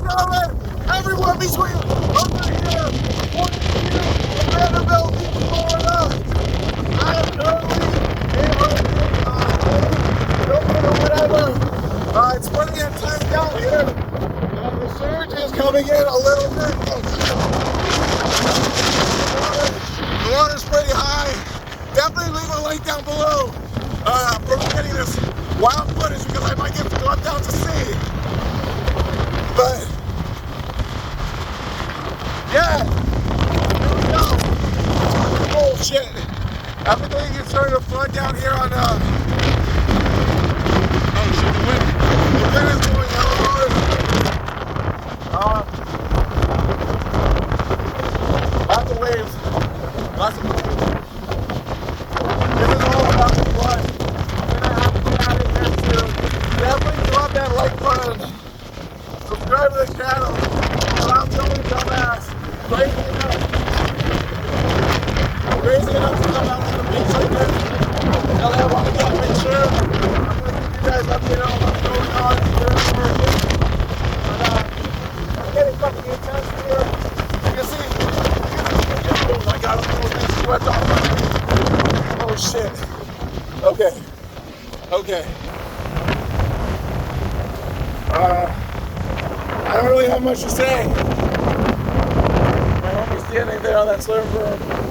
gentlemen, everyone between over here, Vanderbilt, Florida. I am currently in or whatever. It's pretty intense down here. The surge is coming in a little bit. The water's pretty high. Definitely leave a link down below for getting this wild footage because I might get dropped down to sea. But yeah, here we go. Oh shit! Everything is starting to flood down here on oh shit, the wind is blowing hella hard. Lots of waves. Lots of waves. This is all about the flood. I'm gonna have to get out of here soon. Definitely drop that like button. Subscribe to the channel. And I'm the only dumbass. Crazy enough to come out on the beach like this. Tell you I want to get a picture. I'm gonna keep you guys updated on what's going on here in America. But I'm getting fucking intense here. You can see. Oh my god, I'm almost swept off my head. Oh shit. Okay. I don't really have much to say. My homie's standing there on that surfboard.